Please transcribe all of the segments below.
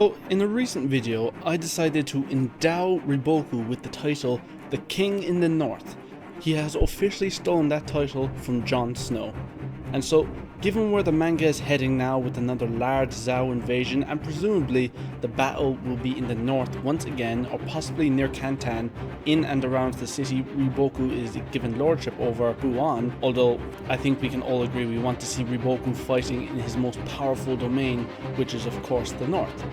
So in a recent video, I decided to endow Riboku with the title The King in the North. He has officially stolen that title from Jon Snow. And so, given where the manga is heading now with another large Zhao invasion, and presumably the battle will be in the north once again, or possibly near Kantan, in and around the city Riboku is given lordship over, Buon, although I think we can all agree we want to see Riboku fighting in his most powerful domain, which is of course the north.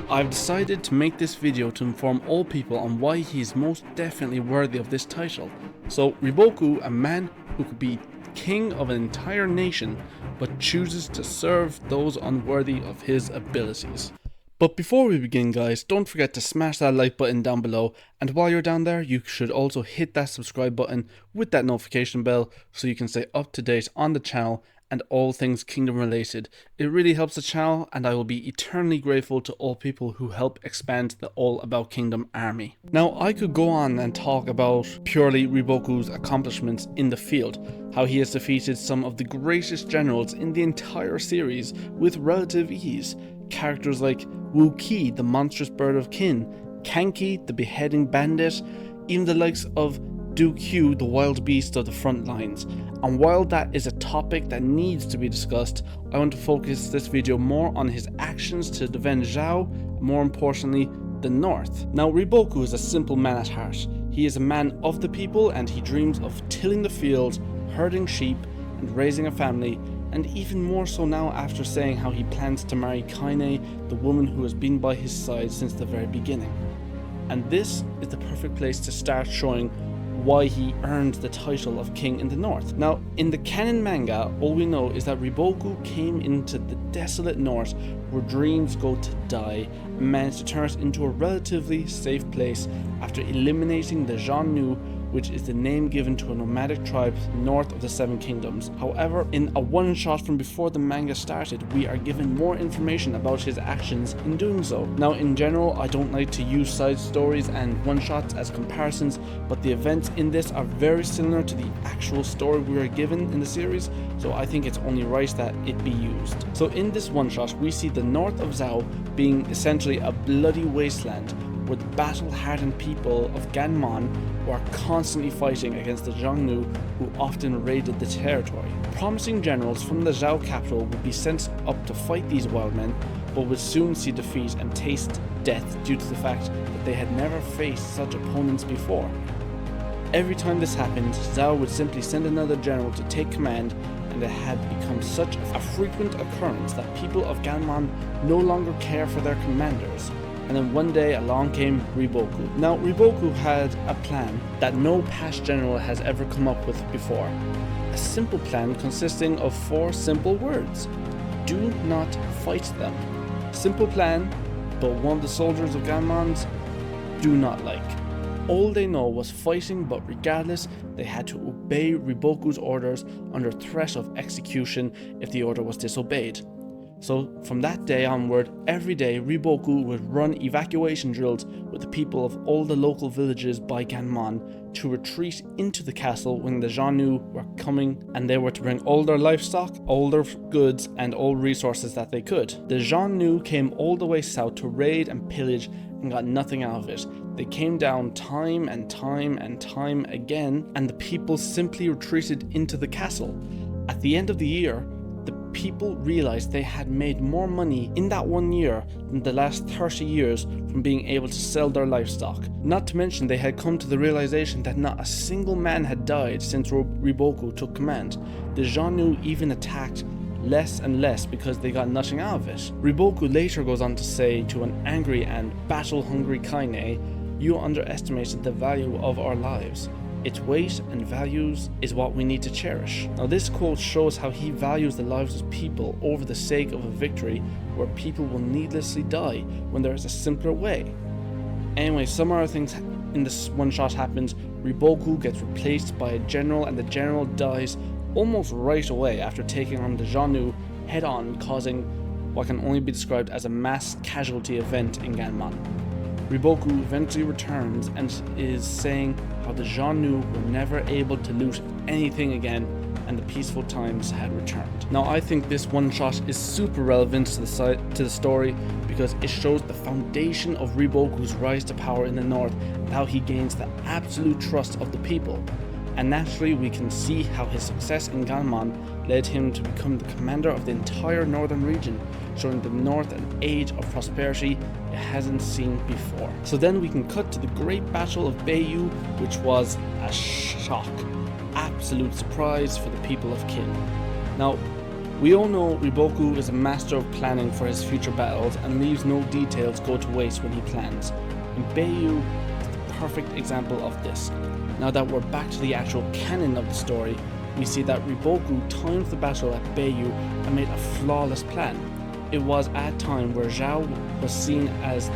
I've decided to make this video to inform all people on why he is most definitely worthy of this title. So Riboku, a man who could be king of an entire nation, but chooses to serve those unworthy of his abilities. But before we begin guys, don't forget to smash that like button down below, and while you're down there you should also hit that subscribe button with that notification bell so you can stay up to date on the channel and all things kingdom related. It really helps the channel, and I will be eternally grateful to all people who help expand the All About Kingdom army. Now I could go on and talk about purely Riboku's accomplishments in the field, how he has defeated some of the greatest generals in the entire series with relative ease. Characters like Wu Qi, the monstrous bird of Qin, Kanki, the beheading bandit, even the likes of Du Q, the wild beast of the front lines. And while that is a topic that needs to be discussed, I want to focus this video more on his actions to defend Zhao, and more importantly, the north. Now Riboku is a simple man at heart. He is a man of the people, and he dreams of tilling the fields, herding sheep, and raising a family, and even more so now after saying how he plans to marry Kaine, the woman who has been by his side since the very beginning. And this is the perfect place to start showing why he earned the title of King in the North. Now, in the canon manga, all we know is that Riboku came into the desolate north where dreams go to die and managed to turn it into a relatively safe place after eliminating the Xiongnu, which is the name given to a nomadic tribe north of the Seven Kingdoms. However, in a one-shot from before the manga started, we are given more information about his actions in doing so. Now, in general, I don't like to use side stories and one-shots as comparisons, but the events in this are very similar to the actual story we are given in the series, so I think it's only right that it be used. So in this one-shot, we see the north of Zhao being essentially a bloody wasteland, where the battle-hardened people of Ganmon were constantly fighting against the Xiongnu, who often raided the territory. Promising generals from the Zhao capital would be sent up to fight these wild men, but would soon see defeat and taste death due to the fact that they had never faced such opponents before. Every time this happened, Zhao would simply send another general to take command, and it had become such a frequent occurrence that people of Ganmon no longer care for their commanders. And then one day along came Riboku. Now Riboku had a plan that no past general has ever come up with before. A simple plan consisting of 4 simple words. Do not fight them. Simple plan, but one of the soldiers of Ganmon's do not like. All they know was fighting, but regardless, they had to obey Riboku's orders under threat of execution if the order was disobeyed. So from that day onward, every day Riboku would run evacuation drills with the people of all the local villages by Ganmon to retreat into the castle when the Xiongnu were coming, and they were to bring all their livestock, all their goods, and all resources that they could. The Xiongnu came all the way south to raid and pillage and got nothing out of it. They came down time and time and time again, and the people simply retreated into the castle. At the end of the year, people realized they had made more money in that 1 year than the last 30 years from being able to sell their livestock. Not to mention they had come to the realization that not a single man had died since Riboku took command. The Xiongnu even attacked less and less because they got nothing out of it. Riboku later goes on to say to an angry and battle-hungry Kaine, "You underestimated the value of our lives. Its weight and values is what we need to cherish." Now this quote shows how he values the lives of people over the sake of a victory where people will needlessly die when there is a simpler way. Anyway, some other things in this one shot happens. Riboku gets replaced by a general, and the general dies almost right away after taking on the Xiongnu head on, causing what can only be described as a mass casualty event in Ganmon. Riboku eventually returns and is saying how the Xiongnu were never able to loot anything again, and the peaceful times had returned. Now I think this one shot is super relevant to the story because it shows the foundation of Riboku's rise to power in the north and how he gains the absolute trust of the people. And naturally we can see how his success in Ganmon led him to become the commander of the entire northern region, showing the north an age of prosperity it hasn't seen before. So then we can cut to the great Battle of Bayou, which was a shock, absolute surprise for the people of Qin. Now, we all know Riboku is a master of planning for his future battles and leaves no details go to waste when he plans. And Bayou is the perfect example of this. Now that we're back to the actual canon of the story, we see that Riboku timed the battle at Bayou and made a flawless plan. It was at a time where Zhao was seen as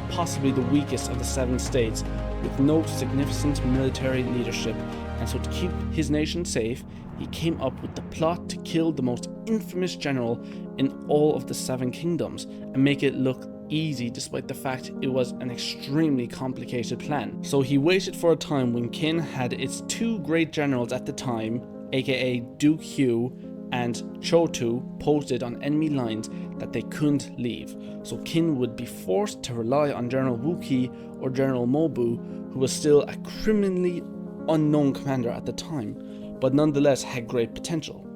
possibly the weakest of the 7 states, with no significant military leadership, and so to keep his nation safe, he came up with the plot to kill the most infamous general in all of the 7 kingdoms and make it look easy despite the fact it was an extremely complicated plan. So he waited for a time when Qin had its 2 great generals at the time, aka Duke Hugh and Chotu, posted on enemy lines that they couldn't leave. So Qin would be forced to rely on General Wuqi or General Mobu, who was still a criminally unknown commander at the time, but nonetheless had great potential.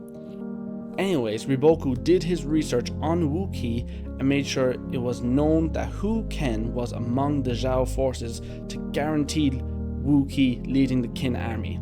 Anyways, Riboku did his research on Wuqi and made sure it was known that Hu Ken was among the Zhao forces to guarantee Wuqi leading the Qin army.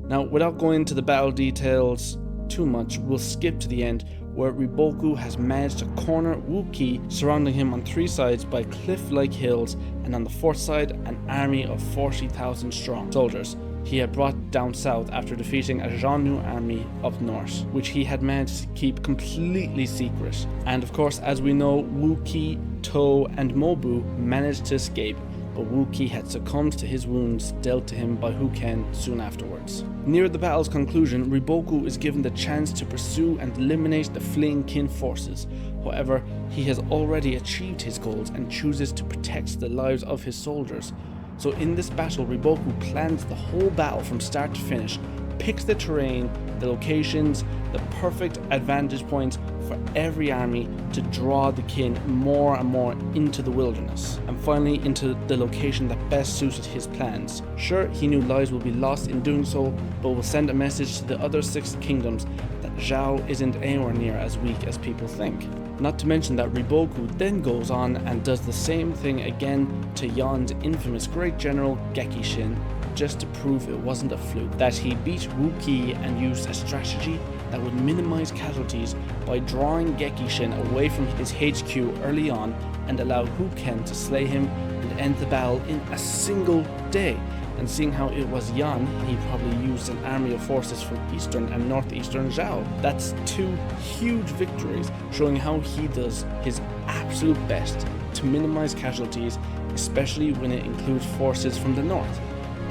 Now, without going into the battle details too much, we'll skip to the end where Riboku has managed to corner Wuqi, surrounding him on 3 sides by cliff-like hills, and on the 4th side an army of 40,000 strong soldiers he had brought down south after defeating a Xiongnu army up north, which he had managed to keep completely secret. And of course, as we know, Wuqi, To and Mobu managed to escape, but Wuqi had succumbed to his wounds dealt to him by Hu Ken soon afterwards. Near the battle's conclusion, Riboku is given the chance to pursue and eliminate the fleeing Qin forces. However, he has already achieved his goals and chooses to protect the lives of his soldiers. So in this battle, Riboku plans the whole battle from start to finish, picks the terrain, the locations, the perfect advantage points for every army to draw the Qin more and more into the wilderness, and finally into the location that best suited his plans. Sure, he knew lives would be lost in doing so, but will send a message to the other 6 kingdoms that Zhao isn't anywhere near as weak as people think. Not to mention that Riboku then goes on and does the same thing again to Yan's infamous great general SHin, just to prove it wasn't a fluke, that he beat Wuqi and used a strategy that would minimize casualties by drawing SHin away from his HQ early on and allow Hu Ken to slay him and end the battle in a single day. And seeing how it was Yan, he probably used an army of forces from eastern and northeastern Zhao. That's 2 huge victories, showing how he does his absolute best to minimize casualties, especially when it includes forces from the north.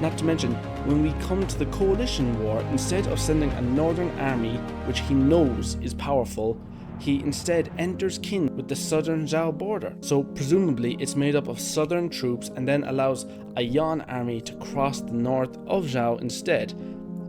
Not to mention, when we come to the coalition war, instead of sending a northern army, which he knows is powerful, he instead enters Qin with the southern Zhao border. So presumably it's made up of southern troops and then allows a Yan army to cross the north of Zhao instead,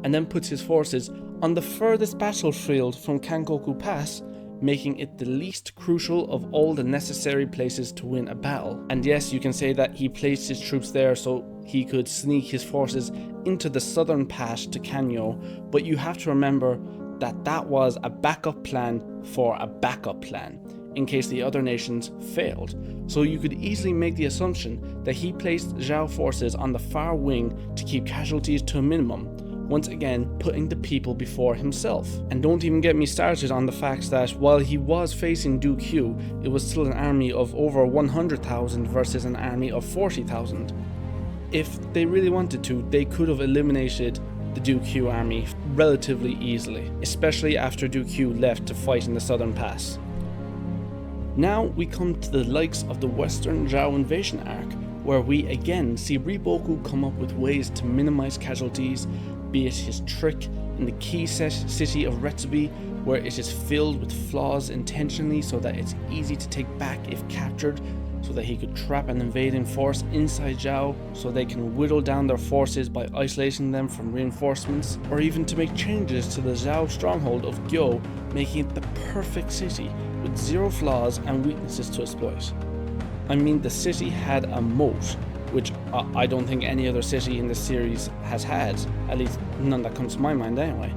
and then puts his forces on the furthest battlefield from Kankoku Pass, making it the least crucial of all the necessary places to win a battle. And yes, you can say that he placed his troops there so he could sneak his forces into the southern pass to Kanyo, but you have to remember that that was a backup plan for a backup plan, in case the other nations failed. So you could easily make the assumption that he placed Zhao forces on the far wing to keep casualties to a minimum, once again putting the people before himself. And don't even get me started on the fact that while he was facing Duke Hugh, it was still an army of over 100,000 versus an army of 40,000. If they really wanted to, they could have eliminated the Duke Hugh army relatively easily, especially after Duke Hugh left to fight in the southern pass. Now we come to the likes of the Western Zhao invasion arc, where we again see Riboku come up with ways to minimize casualties, be it his trick in the key city of Retsubi, where it is filled with flaws intentionally so that it's easy to take back if captured, so so that he could trap an invading force inside Zhao so they can whittle down their forces by isolating them from reinforcements, or even to make changes to the Zhao stronghold of Gyo, making it the perfect city with zero flaws and weaknesses to exploit. I mean, the city had a moat, which I don't think any other city in the series has had, at least none that comes to my mind anyway.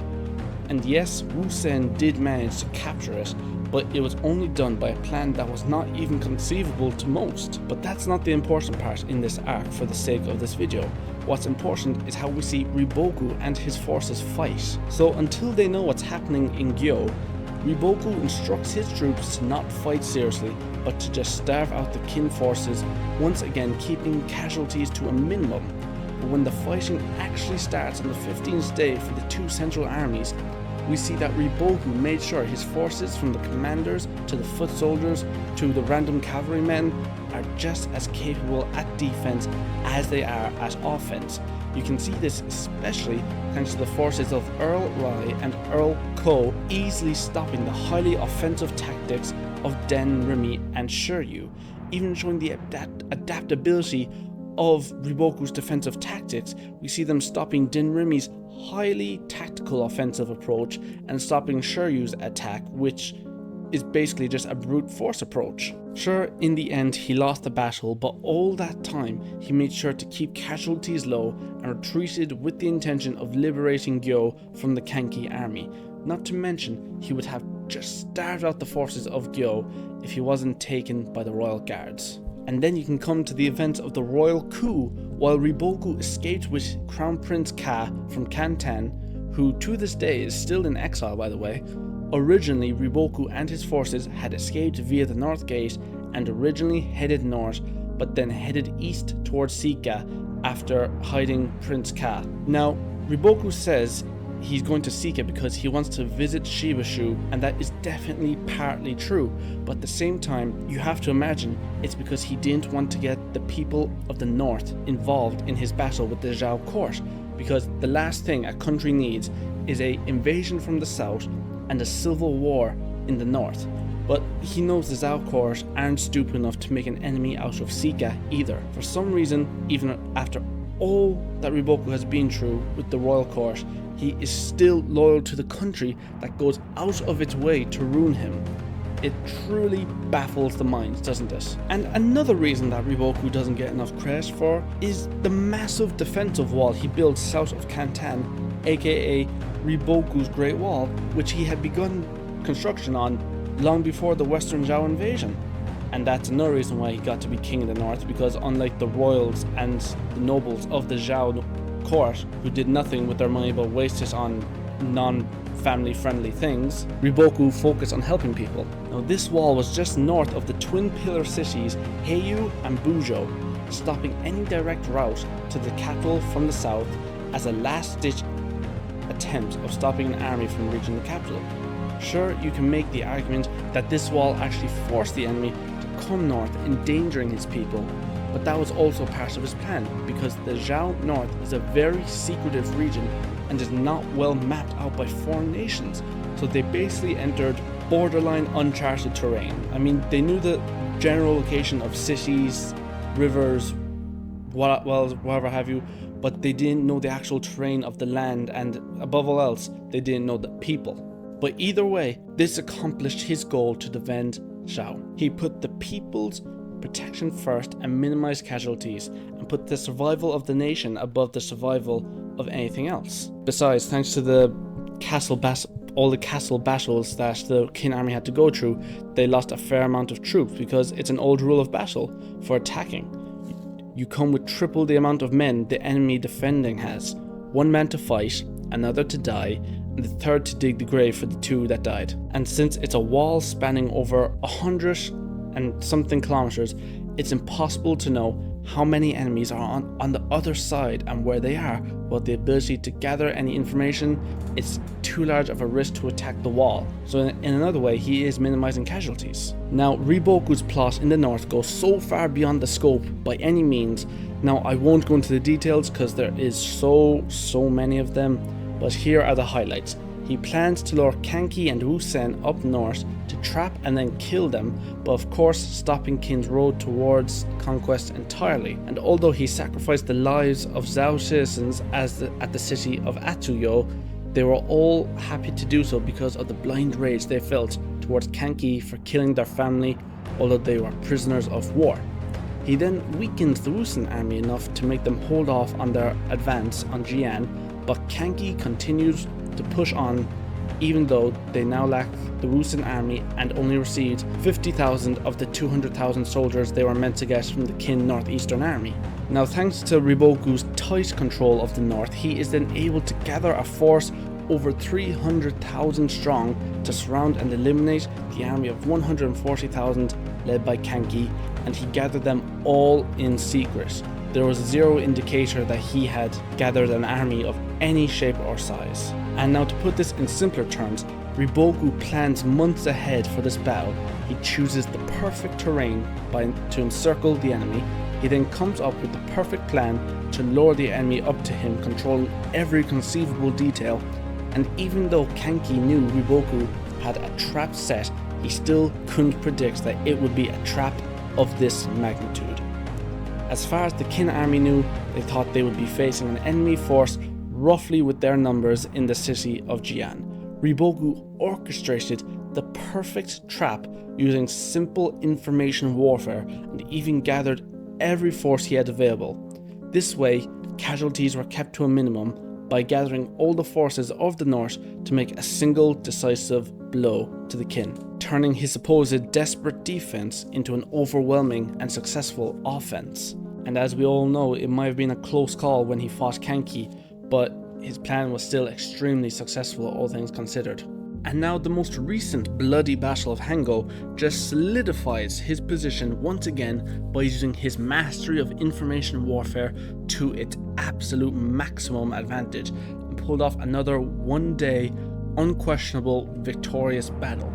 And yes, Wu Sen did manage to capture it, but it was only done by a plan that was not even conceivable to most. But that's not the important part in this arc for the sake of this video. What's important is how we see Riboku and his forces fight. So until they know what's happening in Gyo, Riboku instructs his troops to not fight seriously, but to just starve out the Qin forces, once again keeping casualties to a minimum. But when the fighting actually starts on the 15th day for the two central armies, we see that Riboku made sure his forces, from the commanders to the foot soldiers to the random cavalrymen, are just as capable at defense as they are at offense. You can see this especially thanks to the forces of Earl Rai and Earl Ko easily stopping the highly offensive tactics of Den Rimi and Shiryu, even showing the adaptability of Riboku's defensive tactics. We see them stopping Din Rimi's highly tactical offensive approach and stopping Shiryu's attack, which is basically just a brute force approach. Sure, in the end he lost the battle, but all that time he made sure to keep casualties low and retreated with the intention of liberating Gyo from the Kanki army. Not to mention, he would have just starved out the forces of Gyo if he wasn't taken by the royal guards. And then you can come to the events of the royal coup, while Riboku escaped with Crown Prince Ka from Kantan, who to this day is still in exile, by the way. Originally, Riboku and his forces had escaped via the North Gate and originally headed north, but then headed east towards Sika after hiding Prince Ka. Now, Riboku says he's going to Sika because he wants to visit Shibashu, and that is definitely partly true, but at the same time you have to imagine it's because he didn't want to get the people of the north involved in his battle with the Zhao court, because the last thing a country needs is an invasion from the south and a civil war in the north. But he knows the Zhao court aren't stupid enough to make an enemy out of Sika either. For some reason, even after all that Riboku has been through with the royal court, he is still loyal to the country that goes out of its way to ruin him. It truly baffles the mind, doesn't it? And another reason that Riboku doesn't get enough credit for is the massive defensive wall he built south of Kantan, aka Riboku's Great Wall, which he had begun construction on long before the Western Zhao invasion. And that's another reason why he got to be king in the north, because unlike the royals and the nobles of the Zhao court, who did nothing with their money but waste it on non-family friendly things, Riboku focused on helping people. Now this wall was just north of the twin pillar cities Heiyu and Buzhou, stopping any direct route to the capital from the south as a last-ditch attempt of stopping an army from reaching the capital. Sure, you can make the argument that this wall actually forced the enemy to come north, endangering his people, but that was also part of his plan, because the Zhao North is a very secretive region and is not well mapped out by foreign nations, so they basically entered borderline uncharted terrain. I mean, they knew the general location of cities, rivers, whatever have you, but they didn't know the actual terrain of the land, and above all else, they didn't know the people. But either way, this accomplished his goal to defend Zhao. He put the people's protection first and minimized casualties, and put the survival of the nation above the survival of anything else. Besides, thanks to the all the castle battles that the Qin army had to go through, they lost a fair amount of troops, because it's an old rule of battle for attacking. You come with triple the amount of men the enemy defending has. One man to fight, another to die, and the third to dig the grave for the two that died. And since it's a wall spanning over 100 and something kilometers, it's impossible to know how many enemies are on the other side and where they are. But the ability to gather any information, it's too large of a risk to attack the wall. So in another way, he is minimizing casualties. Now, Riboku's plot in the north goes so far beyond the scope by any means. Now, I won't go into the details because there is so many of them, but here are the highlights. He plans to lure Kanki and Wusen up north to trap and then kill them, but of course stopping Qin's road towards conquest entirely. And although he sacrificed the lives of Zhao citizens at the city of Atsuyo, they were all happy to do so because of the blind rage they felt towards Kanki for killing their family, although they were prisoners of war. He then weakened the Wusen army enough to make them hold off on their advance on Jian, but Kanki continued to push on even though they now lacked the Wusen army and only received 50,000 of the 200,000 soldiers they were meant to get from the Qin Northeastern Army. Now, thanks to Riboku's tight control of the north, he is then able to gather a force over 300,000 strong to surround and eliminate the army of 140,000 led by Kanki, and he gathered them all in secret. There was zero indicator that he had gathered an army of any shape or size. And now, to put this in simpler terms, Riboku plans months ahead for this battle. He chooses the perfect terrain to encircle the enemy. He then comes up with the perfect plan to lure the enemy up to him, controlling every conceivable detail. And even though Kanki knew Riboku had a trap set, he still couldn't predict that it would be a trap of this magnitude. As far as the Qin army knew, they thought they would be facing an enemy force roughly with their numbers in the city of Jian. Riboku orchestrated the perfect trap using simple information warfare and even gathered every force he had available. This way, casualties were kept to a minimum by gathering all the forces of the north to make a single decisive blow to the Qin, turning his supposed desperate defense into an overwhelming and successful offense. And as we all know, it might have been a close call when he fought Kanki, but his plan was still extremely successful, all things considered. And now the most recent bloody Battle of Hango just solidifies his position once again by using his mastery of information warfare to its absolute maximum advantage, and pulled off another one-day, unquestionable, victorious battle.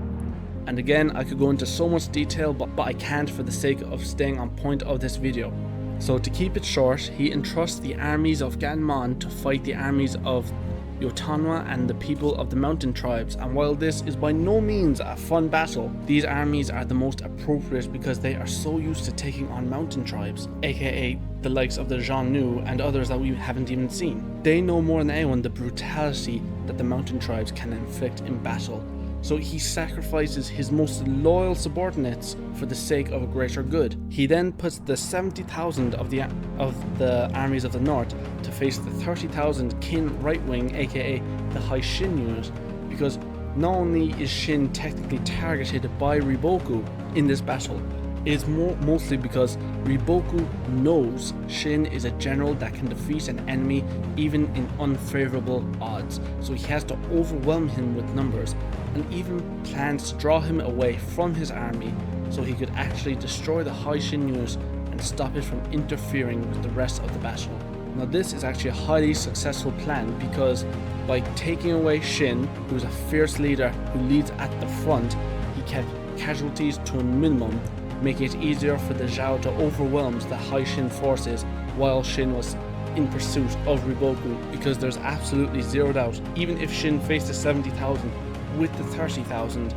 And again, I could go into so much detail, but I can't for the sake of staying on point of this video. So to keep it short, he entrusts the armies of Ganmon to fight the armies of Yotanwa and the people of the mountain tribes, and while this is by no means a fun battle, these armies are the most appropriate because they are so used to taking on mountain tribes, aka the likes of the Xiongnu and others that we haven't even seen. They know more than anyone the brutality that the mountain tribes can inflict in battle, so he sacrifices his most loyal subordinates for the sake of a greater good. He then puts the 70,000 of the armies of the north to face the 30,000 Qin right wing, aka the SHin unit, because not only is SHin technically targeted by Riboku in this battle, it is mostly because Riboku knows SHin is a general that can defeat an enemy even in unfavorable odds, so he has to overwhelm him with numbers, and even plans to draw him away from his army so he could actually destroy the SHin unit and stop it from interfering with the rest of the battle. Now this is actually a highly successful plan because by taking away SHin, who is a fierce leader who leads at the front, he kept casualties to a minimum, making it easier for the Zhao to overwhelm the SHin forces while SHin was in pursuit of Riboku, because there's absolutely zero doubt, even if SHin faced the 70,000 with the 30,000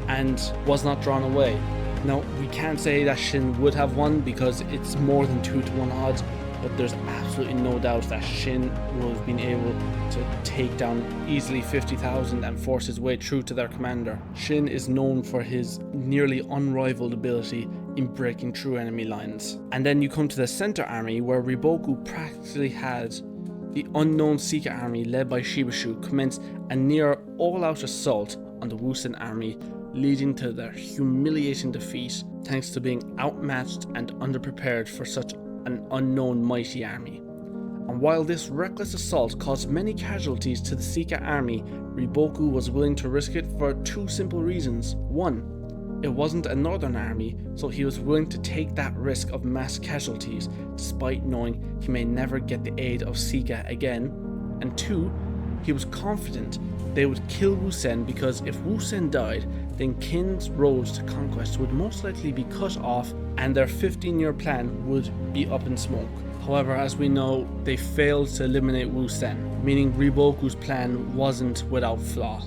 and was not drawn away. Now, we can't say that SHin would have won because it's more than 2-to-1 odds, but there's absolutely no doubt that SHin would have been able to take down easily 50,000 and force his way through to their commander. SHin is known for his nearly unrivaled ability in breaking through enemy lines. And then you come to the center army, where Riboku practically had the unknown Sika army led by Shibashu commence a near all-out assault on the Wusen army, leading to their humiliating defeat thanks to being outmatched and underprepared for such an unknown mighty army. And while this reckless assault caused many casualties to the Sika army, Riboku was willing to risk it for two simple reasons. One, it wasn't a northern army, so he was willing to take that risk of mass casualties despite knowing he may never get the aid of Sika again. And two, he was confident they would kill Wusen, because if Wusen died, then Qin's roads to conquest would most likely be cut off and their 15-year plan would be up in smoke. However, as we know, they failed to eliminate Wu Sen, meaning Riboku's plan wasn't without flaw.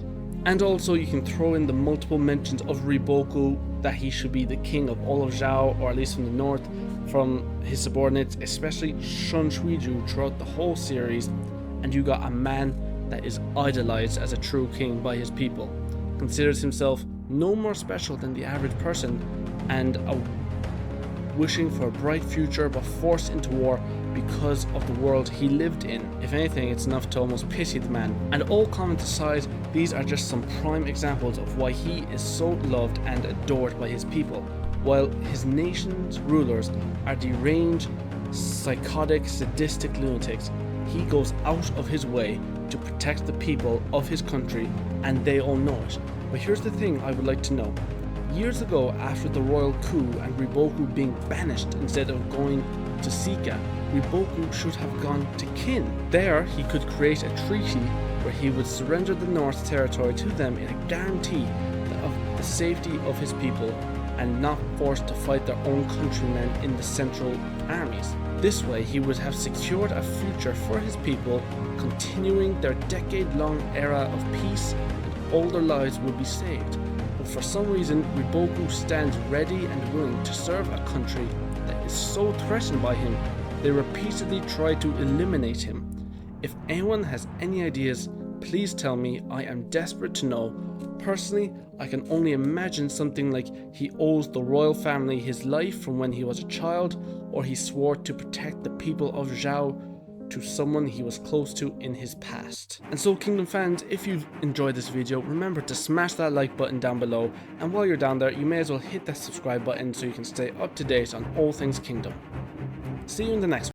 And also you can throw in the multiple mentions of Riboku that he should be the king of all of Zhao, or at least from the north, from his subordinates, especially Shun Shuiju throughout the whole series, and you got a man that is idolized as a true king by his people, considers himself no more special than the average person, and wishing for a bright future but forced into war because of the world he lived in. If anything, it's enough to almost pity the man. And all comments aside, these are just some prime examples of why he is so loved and adored by his people, while his nation's rulers are deranged, psychotic, sadistic lunatics. He goes out of his way to protect the people of his country, and they all know it. But here's the thing I would like to know. Years ago, after the royal coup and Riboku being banished instead of going to Sika, Riboku should have gone to Kin. There, he could create a treaty where he would surrender the North territory to them in a guarantee of the safety of his people and not forced to fight their own countrymen in the central armies. This way, he would have secured a future for his people, continuing their decade-long era of peace, and all their lives would be saved. But for some reason, Riboku stands ready and willing to serve a country that is so threatened by him, they repeatedly try to eliminate him. If anyone has any ideas, please tell me. I am desperate to know. Personally, I can only imagine something like he owes the royal family his life from when he was a child, or he swore to protect the people of Zhao to someone he was close to in his past. And so, Kingdom fans, if you've enjoyed this video, remember to smash that like button down below, and while you're down there, you may as well hit that subscribe button so you can stay up to date on all things Kingdom. See you in the next one.